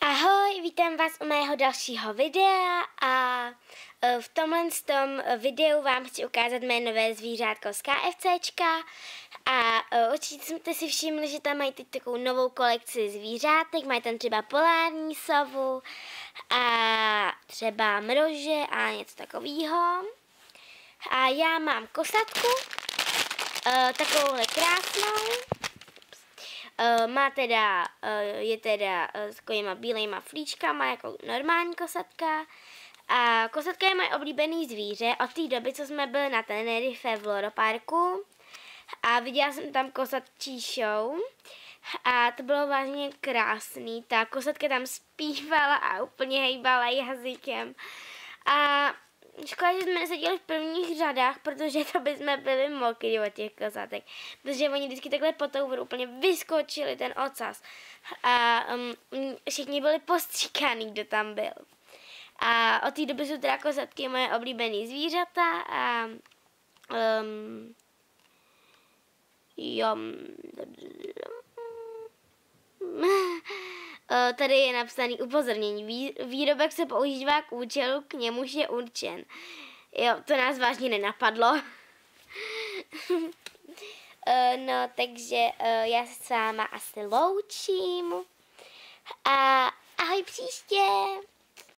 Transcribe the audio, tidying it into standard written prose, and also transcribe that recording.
Ahoj, vítám vás u mého dalšího videa a v tomhle videu vám chci ukázat mé nové zvířátko z KFCčka a určitě jste si všimli, že tam mají teď takovou novou kolekci zvířátek, mají tam třeba polární sovu a třeba mrože a něco takového. A já mám kosatku, takovouhle krásnou. Je teda s takovýma bílejma flíčkama jako normální kosatka. A kosatka je moje oblíbený zvíře od té doby, co jsme byli na Tenerife v Loro Parku. A viděla jsem tam kosatčí show. A to bylo vlastně krásný. Ta kosatka tam zpívala a úplně hejbala jazykem. A škoda, že jsme neseděli v prvních řadách, protože to by jsme byli mokrý od těch kosatek. Protože oni vždycky takhle po tou vodu úplně vyskočili ten ocas. A všichni byli postříkaný, kdo tam byl. A od té doby jsou teda kosatky moje oblíbené zvířata a tady je napsaný upozornění. Výrobek se používá k účelu, k němuž je určen. Jo, to nás vážně nenapadlo. No, takže já se s váma asi loučím. A ahoj příště.